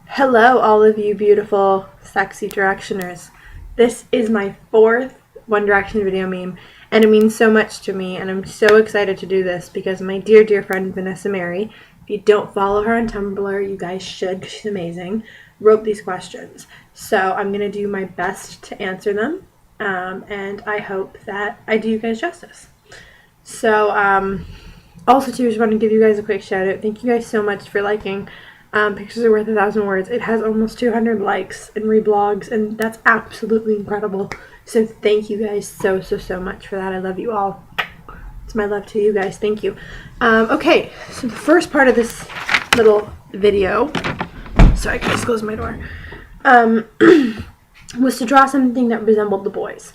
Hello, all of you beautiful, sexy Directioners. This is my fourth One Direction video meme, and it means so much to me, and I'm so excited to do this because my dear, dear friend Vanessa Mary, if you don't follow her on Tumblr, you guys should because she's amazing, wrote these questions. So I'm going to do my best to answer them, and I hope that I do you guys justice. So, also too, I just want to give you guys a quick shout out. Thank you guys so much for liking Pictures Are Worth 1,000 Words. It has almost 200 likes and reblogs, and that's absolutely incredible. So thank you guys so much for that. I love you all. It's my love to you guys. Thank you. Okay, so the first part of this little video, sorry guys, close my door, was to draw something that resembled the boys.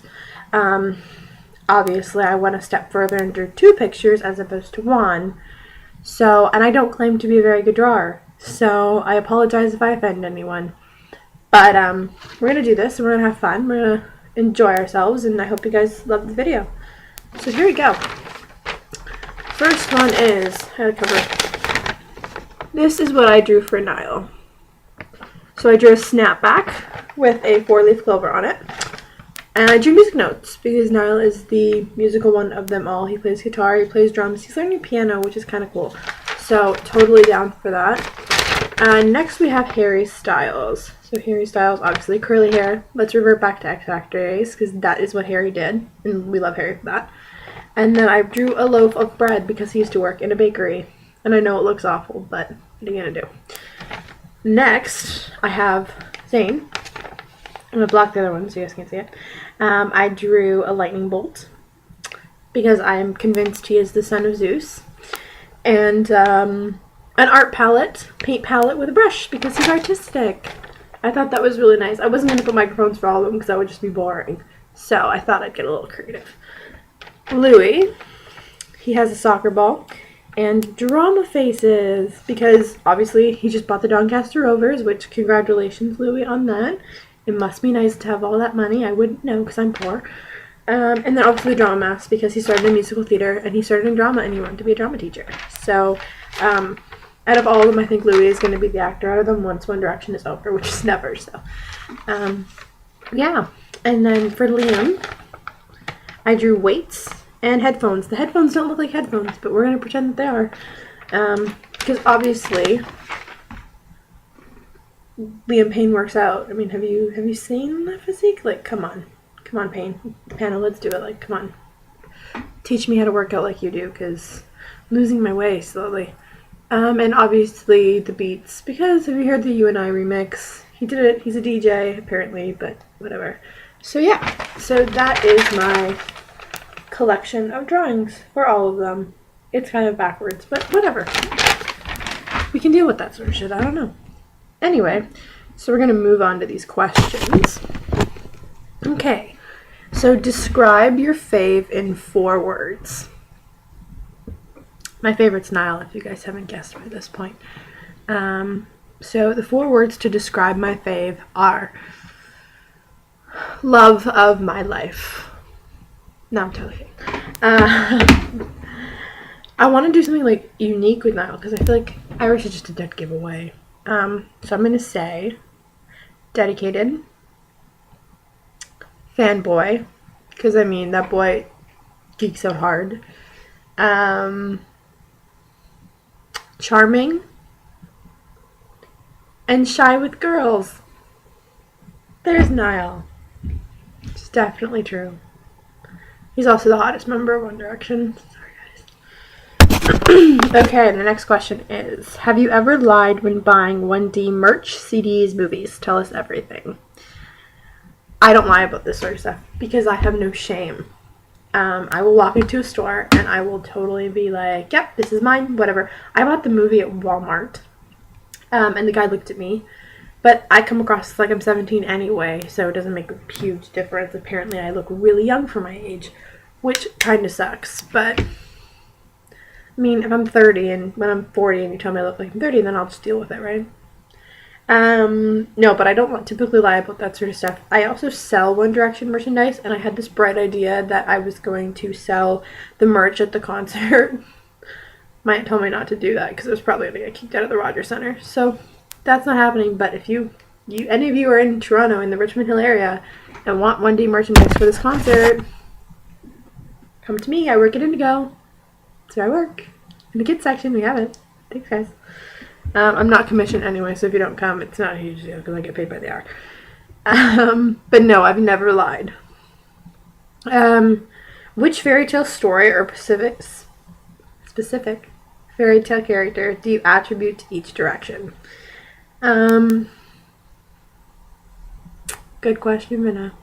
Obviously, I went a step further and drew 2 pictures as opposed to 1. So, and I don't claim to be a very good drawer. So, I apologize if I offend anyone. But, we're going to do this, and we're going to have fun. We're going to enjoy ourselves, and I hope you guys love the video. So, here we go. First one is, this is what I drew for Niall. So, I drew a snapback with a 4-leaf clover on it. And I drew music notes because Niall is the musical one of them all. He plays guitar, he plays drums, he's learning piano, which is kind of cool. So, totally down for that. And next we have Harry Styles. So, Harry Styles, obviously, curly hair. Let's revert back to X Factor days because that is what Harry did. And we love Harry for that. And then I drew a loaf of bread because he used to work in a bakery. And I know it looks awful, but what are you going to do? Next, I have Zayn. I'm going to block the other one so you guys can't see it. I drew a lightning bolt because I'm convinced he is the son of Zeus. And an art palette, paint palette with a brush because he's artistic. I thought that was really nice. I wasn't going to put microphones for all of them because that would just be boring. So I thought I'd get a little creative. Louis, he has a soccer ball. And drama faces because obviously he just bought the Doncaster Rovers, which congratulations Louis on that. It must be nice to have all that money. I wouldn't know because I'm poor. And then obviously the drama mask because he started in musical theater and he started in drama and he wanted to be a drama teacher. So out of all of them, I think Louis is going to be the actor out of them once One Direction is over, which is never. So yeah. And then for Liam, I drew weights and headphones. The headphones don't look like headphones, but we're going to pretend that they are. Because obviously Liam Payne works out. I mean, have you seen that physique? Like, come on, Payne. Panel, let's do it. Like, come on, teach me how to work out like you do, because I'm losing my way slowly. And obviously the beats, because have you heard the You and I remix? He did it. He's a DJ apparently, but whatever. So yeah, so that is my collection of drawings for all of them. It's kind of backwards, but whatever. We can deal with that sort of shit. I don't know. Anyway, so we're going to move on to these questions. Okay, so describe your fave in 4 words. My favorite's Niall, if you guys haven't guessed by this point. So the 4 words to describe my fave are love of my life. No, I'm totally kidding. I want to do something like unique with Niall because I feel like Irish is just a dead giveaway. So I'm going to say dedicated, fanboy, because I mean, that boy geeks out hard, charming, and shy with girls. There's Niall. It's definitely true. He's also the hottest member of One Direction. Okay, the next question is, have you ever lied when buying 1D merch, CDs, movies? Tell us everything. I don't lie about this sort of stuff because I have no shame. I will walk into a store and I will totally be like, yep, this is mine, whatever. I bought the movie at Walmart and the guy looked at me, but I come across like I'm 17 anyway, so it doesn't make a huge difference. Apparently I look really young for my age, which kind of sucks, but I mean, if I'm 30 and when I'm 40 and you tell me I look like I'm 30, then I'll just deal with it, right? No, but I don't typically lie about that sort of stuff. I also sell One Direction merchandise, and I had this bright idea that I was going to sell the merch at the concert. My aunt told me not to do that because it was probably going to get kicked out of the Rogers Center. So that's not happening. But if any of you are in Toronto in the Richmond Hill area and want 1D merchandise for this concert, come to me. I work at Indigo. That's where I work. In the kids section, we have it. Thanks, guys. I'm not commissioned anyway, so if you don't come, it's not a huge deal because I get paid by the hour. But no, I've never lied. Which fairy tale story or specific fairy tale character do you attribute to each direction? Good question, Minna.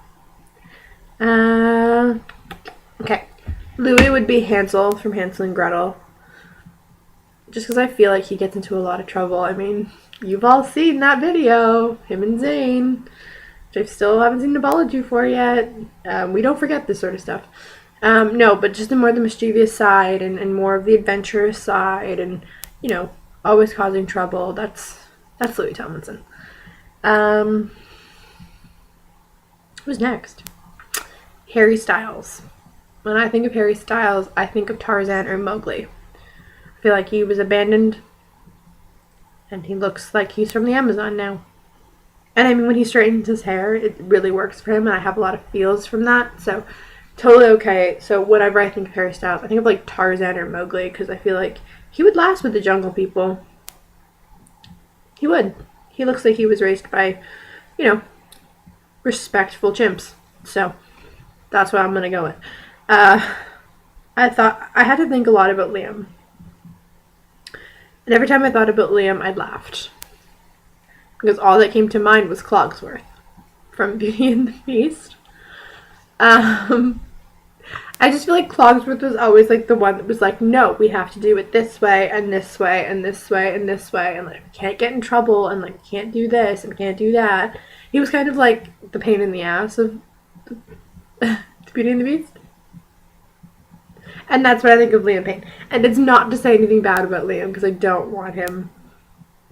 Okay. Louis would be Hansel from Hansel and Gretel. Just because I feel like he gets into a lot of trouble. I mean, you've all seen that video, him and Zane, which I still haven't seen Apology for yet. We don't forget this sort of stuff. No, but just more the mischievous side and more of the adventurous side and, you know, always causing trouble. That's Louis Tomlinson. Who's next? Harry Styles. When I think of Harry Styles, I think of Tarzan or Mowgli. I feel like he was abandoned and he looks like he's from the Amazon now. And I mean, when he straightens his hair, it really works for him, and I have a lot of feels from that, so totally okay. So whenever I think of Harry Styles, I think of like Tarzan or Mowgli, because I feel like he would last with the Jungle People. He would. He looks like he was raised by, you know, respectful chimps. So that's what I'm going to go with. I thought I had to think a lot about Liam. And every time I thought about Liam, I laughed. Because all that came to mind was Cogsworth from Beauty and the Beast. I just feel like Cogsworth was always like the one that was like, no, we have to do it this way and this way and this way and this way, and like we can't get in trouble and like we can't do this and we can't do that. He was kind of like the pain in the ass of Beauty and the Beast. And that's what I think of Liam Payne. And it's not to say anything bad about Liam, because I don't want him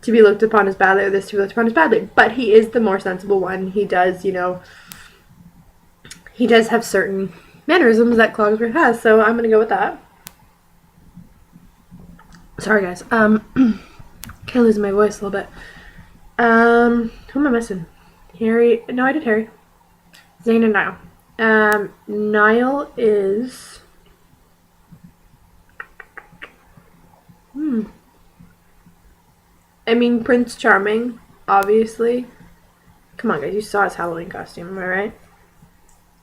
to be looked upon as badly or this to be looked upon as badly. But he is the more sensible one. He does, you know, he does have certain mannerisms that Cogsworth has, so I'm going to go with that. Sorry, guys. Kind of losing my voice a little bit. Who am I missing? Harry. No, I did Harry. Zane and Niall. Niall is... I mean, Prince Charming, obviously. Come on, guys. You saw his Halloween costume, am I right?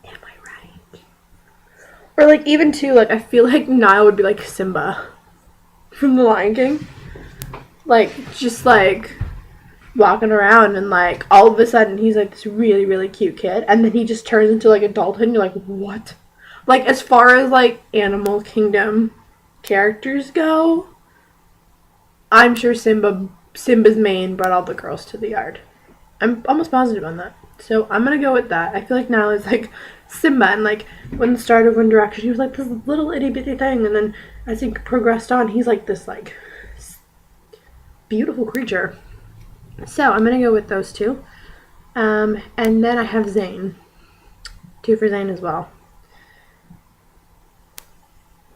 Am I right? Or, like, even, too, like, I feel like Niall would be, like, Simba from The Lion King. Like, just, like, walking around and, like, all of a sudden he's, like, this really, really cute kid. And then he just turns into, like, adulthood and you're like, what? Like, as far as, like, Animal Kingdom characters go, I'm sure Simba's mane brought all the girls to the yard. I'm almost positive on that. So I'm going to go with that. I feel like Niall is like Simba. And like when the start of One Direction, he was like this little itty bitty thing. And then as he progressed on, he's like this like beautiful creature. So I'm going to go with those two. And then I have Zayn. 2 for Zayn as well.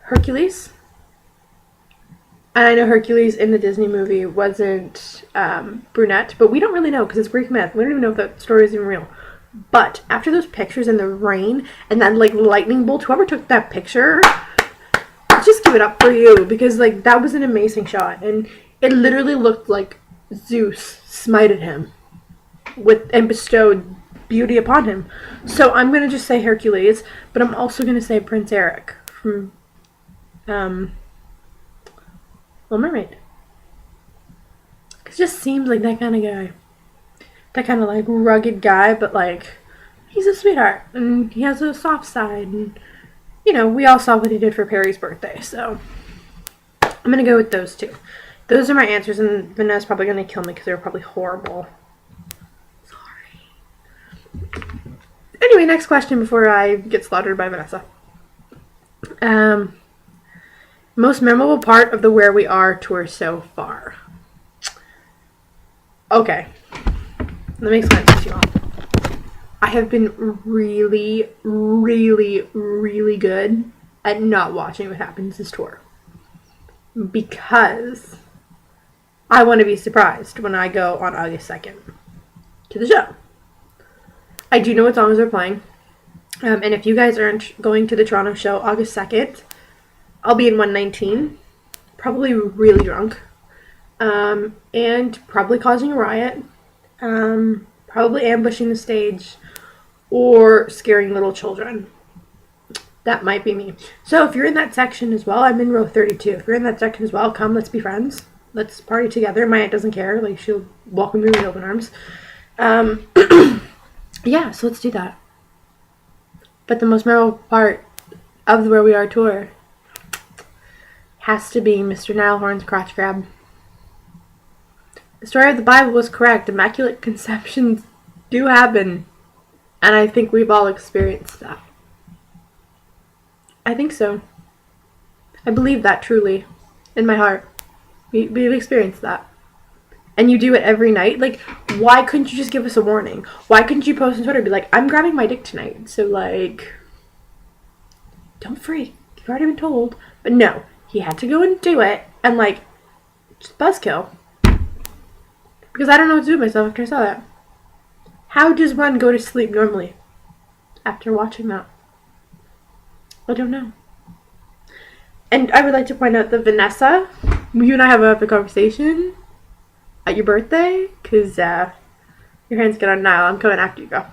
Hercules. And I know Hercules in the Disney movie wasn't brunette, but we don't really know because it's Greek myth. We don't even know if that story is even real. But after those pictures in the rain and that like lightning bolt, whoever took that picture, just give it up for you, because like that was an amazing shot, and it literally looked like Zeus smited him and bestowed beauty upon him. So I'm gonna just say Hercules, but I'm also gonna say Prince Eric from Little Mermaid. It just seems like that kind of guy. That kind of like rugged guy, but like he's a sweetheart and he has a soft side, and you know, we all saw what he did for Perry's birthday, so I'm gonna go with those two. Those are my answers, and Vanessa's probably gonna kill me because they were probably horrible. Sorry. Anyway, next question before I get slaughtered by Vanessa. Most memorable part of the Where We Are tour so far. Okay. Let me explain this to you all. I have been really, really, really good at not watching what happens this tour. Because I want to be surprised when I go on August 2nd to the show. I do know what songs are playing. And if you guys aren't going to the Toronto show August 2nd, I'll be in 119, probably really drunk, and probably causing a riot, probably ambushing the stage, or scaring little children. That might be me. So if you're in that section as well, I'm in row 32. If you're in that section as well, come, let's be friends. Let's party together. My aunt doesn't care. Like, she'll welcome me with open arms. Yeah, so let's do that. But the most memorable part of the Where We Are tour has to be Mr. Nilehorn's crotch grab. The story of the Bible was correct. Immaculate conceptions do happen. And I think we've all experienced that. I think so. I believe that truly. In my heart. We've experienced that. And you do it every night. Like, why couldn't you just give us a warning? Why couldn't you post on Twitter and be like, I'm grabbing my dick tonight. So, like, don't freak. You've already been told. But no. He had to go and do it. And, like, just buzzkill. Because I don't know what to do with myself after I saw that. How does one go to sleep normally after watching that? I don't know. And I would like to point out that Vanessa, you and I have a conversation at your birthday, because your hands get on Niall. I'm coming after you, girl.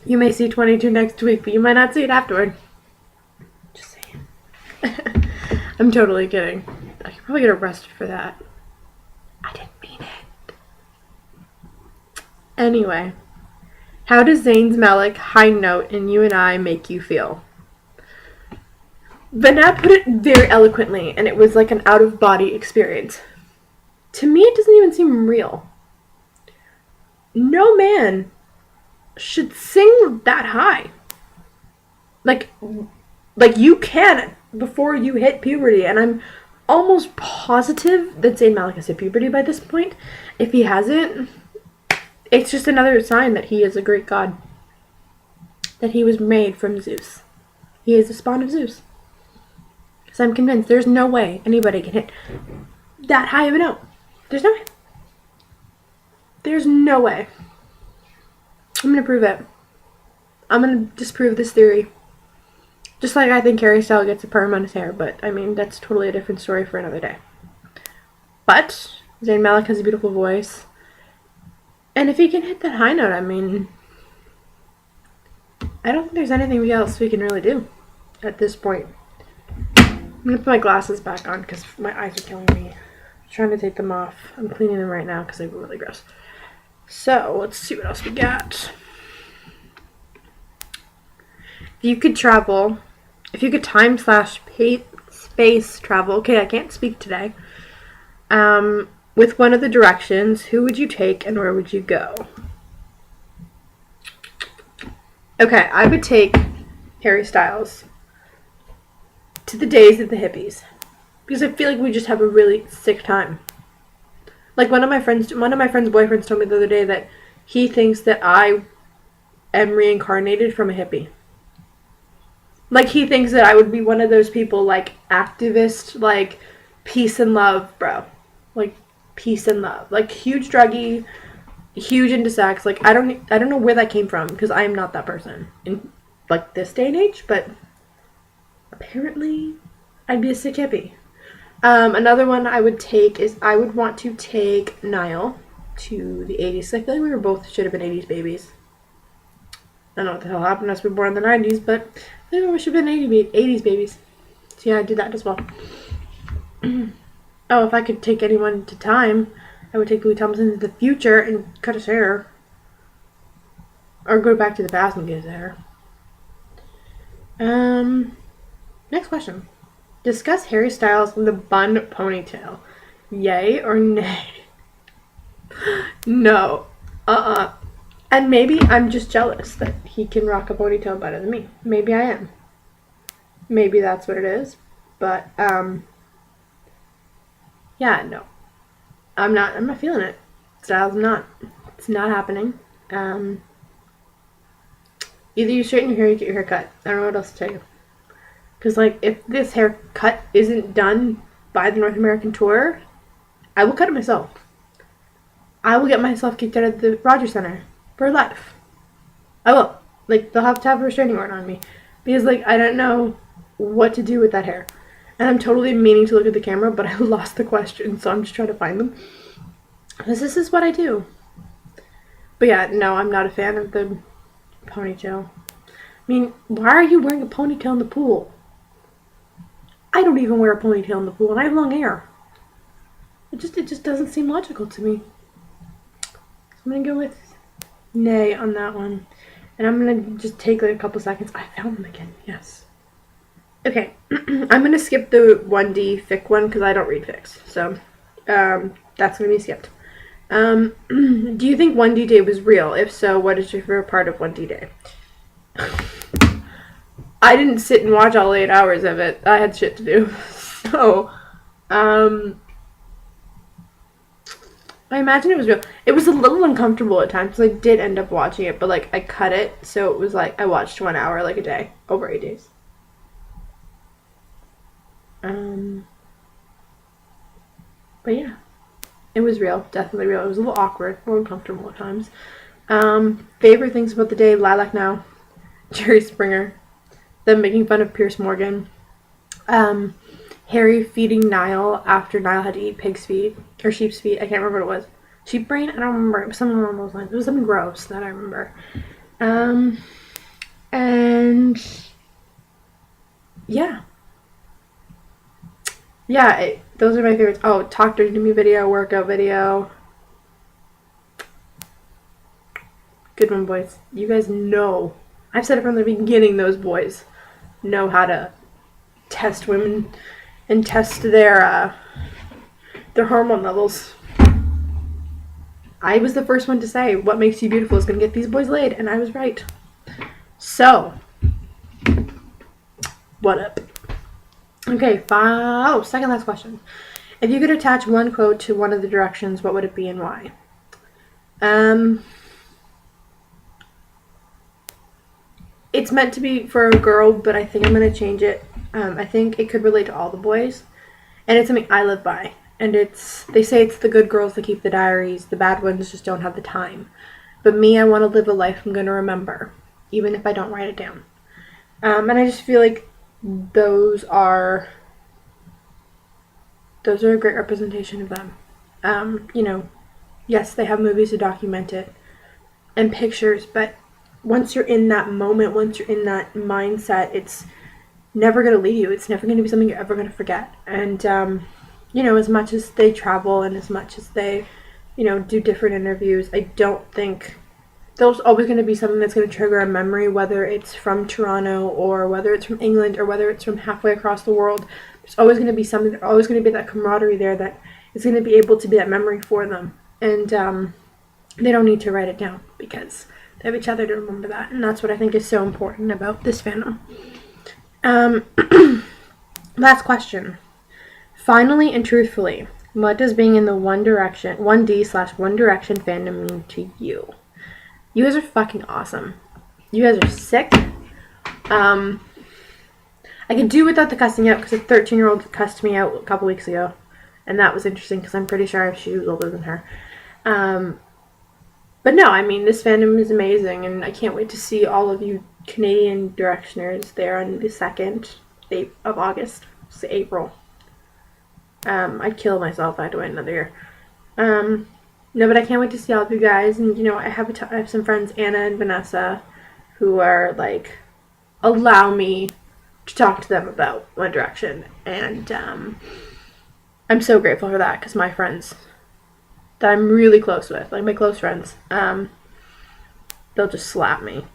You may see 22 next week, but you might not see it afterward. Just saying. I'm totally kidding. I could probably get arrested for that. I didn't mean it. Anyway, how does Zayn's Malik high note in You and I make you feel? Vanat put it very eloquently, and it was like an out-of-body experience. To me, it doesn't even seem real. No man should sing that high. Like you can before you hit puberty, and I'm almost positive that Zayn Malik has hit puberty by this point. If he hasn't, it's just another sign that he is a great god. That he was made from Zeus. He is the spawn of Zeus. Because I'm convinced there's no way anybody can hit that high of a note. There's no way. There's no way. I'm going to prove it. I'm going to disprove this theory. Just like I think Harry Styles gets a perm on his hair, but I mean, that's totally a different story for another day. But Zayn Malik has a beautiful voice. And if he can hit that high note, I mean, I don't think there's anything else we can really do at this point. I'm going to put my glasses back on because my eyes are killing me. I'm trying to take them off. I'm cleaning them right now because they were really gross. So, let's see what else we got. If you could travel, if you could time slash space travel, okay, I can't speak today, with one of the directions, who would you take and where would you go? Okay, I would take Harry Styles to the days of the hippies. Because I feel like we just have a really sick time. Like one of my friends' boyfriends told me the other day that he thinks that I am reincarnated from a hippie. Like he thinks that I would be one of those people, like activist, like peace and love, bro. Like peace and love. Like huge druggy, huge into sex. Like I don't know where that came from because I am not that person in like this day and age, but apparently I'd be a sick hippie. Another one I would take is I would want to take Niall to the 80s. I feel like should have been 80s babies. I don't know what the hell happened to us. We were born in the 90s, but I think we should have been 80s babies. So yeah, I'd do that as well. Oh, if I could take anyone to time, I would take Louis Tomlinson to the future and cut his hair. Or go back to the past and get his hair. Next question. Discuss Harry Styles and the bun ponytail. Yay or nay? No. And maybe I'm just jealous that he can rock a ponytail better than me. Maybe I am. Maybe that's what it is. But, yeah, no. I'm not feeling it. Styles not. It's not happening. Either you straighten your hair or you get your hair cut. I don't know what else to tell you. Because, like, if this haircut isn't done buy the North American tour, I will cut it myself. I will get myself kicked out of the Rogers Center for life. I will. Like, they'll have to have a restraining order on me. Because, like, I don't know what to do with that hair. And I'm totally meaning to look at the camera, but I lost the question, so I'm just trying to find them. Because this is what I do. But yeah, no, I'm not a fan of the ponytail. I mean, why are you wearing a ponytail in the pool? I don't even wear a ponytail in the pool, and I have long hair. It just doesn't seem logical to me. So I'm gonna go with nay on that one. And I'm gonna just take like a couple seconds. I found them again, yes. Okay, I'm gonna skip the 1D fic one because I don't read fics. So, that's gonna be skipped. Do you think 1D Day was real? If so, what is your favorite part of 1D Day? I didn't sit and watch all 8 hours of it. I had shit to do. So, I imagine it was real. It was a little uncomfortable at times because I did end up watching it, but like I cut it, so it was like I watched 1 hour like a day over 8 days. But yeah, it was real, definitely real. It was a little awkward, a little uncomfortable at times. Favorite things about the day: Lilac Now, Jerry Springer, them making fun of Pierce Morgan, Harry feeding Niall after Niall had to eat pig's feet or sheep's feet. I can't remember what it was. Sheep brain? I don't remember. It was something along those lines. It was something gross that I remember. And yeah. Yeah, those are my favorites. Oh, Talk Dirty to Me video, workout video. Good one, boys. You guys know. I've said it from the beginning, those boys know how to test women and test their hormone levels. I was the first one to say, what makes you beautiful is going to get these boys laid, and I was right. So, what up? Okay, second last question. If you could attach one quote to one of the directions, what would it be and why? It's meant to be for a girl, but I think I'm going to change it. I think it could relate to all the boys. And it's something I live by. And they say it's the good girls that keep the diaries. The bad ones just don't have the time. But me, I want to live a life I'm going to remember, even if I don't write it down. And I just feel like those are a great representation of them. Yes, they have movies to document it and pictures, but once you're in that moment, once you're in that mindset, it's never going to leave you. It's never going to be something you're ever going to forget. And, as much as they travel and as much as they, do different interviews, I don't think there's always going to be something that's going to trigger a memory, whether it's from Toronto or whether it's from England or whether it's from halfway across the world. There's always going to be something, there's always going to be that camaraderie there that is going to be able to be that memory for them. And they don't need to write it down because they have each other to remember that. And that's what I think is so important about this fandom. Last question. Finally and truthfully, what does being in the 1D/One Direction fandom mean to you? You guys are fucking awesome. You guys are sick. I could do without the cussing out because a 13-year-old cussed me out a couple weeks ago. And that was interesting because I'm pretty sure she was older than her. But no, I mean, this fandom is amazing. And I can't wait to see all of you Canadian Directioners there on the 2nd of August. It's April. I'd kill myself if I had to wait another year. No, but I can't wait to see all of you guys. And, I have some friends, Anna and Vanessa, who are, allow me to talk to them about One Direction. And I'm so grateful for that because my friends that I'm really close with, my close friends, they'll just slap me.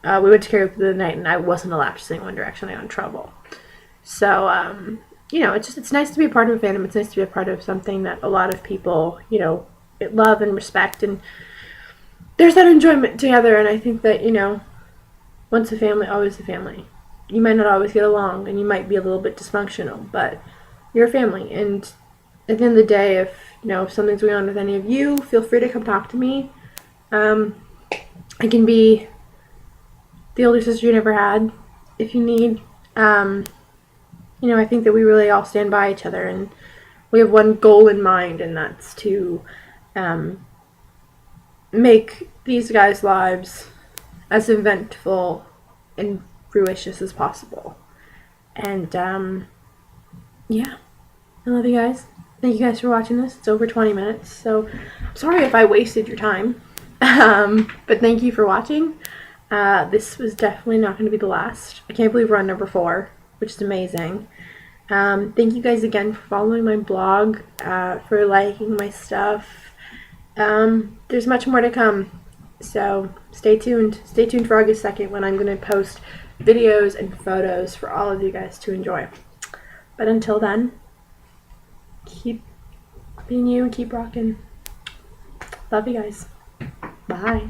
We went to karaoke the other night and I wasn't allowed to sing One Direction. I got in trouble. So, it's nice to be a part of a fandom. It's nice to be a part of something that a lot of people, love and respect. And there's that enjoyment together. And I think that, once a family, always a family. You might not always get along and you might be a little bit dysfunctional, but you're a family. And at the end of the day, if something's going on with any of you, feel free to come talk to me. I can be the older sister you never had if you need. you know, I think that we really all stand by each other, and we have one goal in mind, and that's to make these guys' lives as eventful and fruitious as possible. And yeah, I love you guys. Thank you guys for watching this. It's over 20 minutes, so I'm sorry if I wasted your time. But thank you for watching. This was definitely not going to be the last. I can't believe we're on number 4, which is amazing. Thank you guys again for following my blog, for liking my stuff. There's much more to come, so stay tuned. Stay tuned for August 2nd when I'm going to post videos and photos for all of you guys to enjoy. But until then, keep being you and keep rocking. Love you guys. Bye.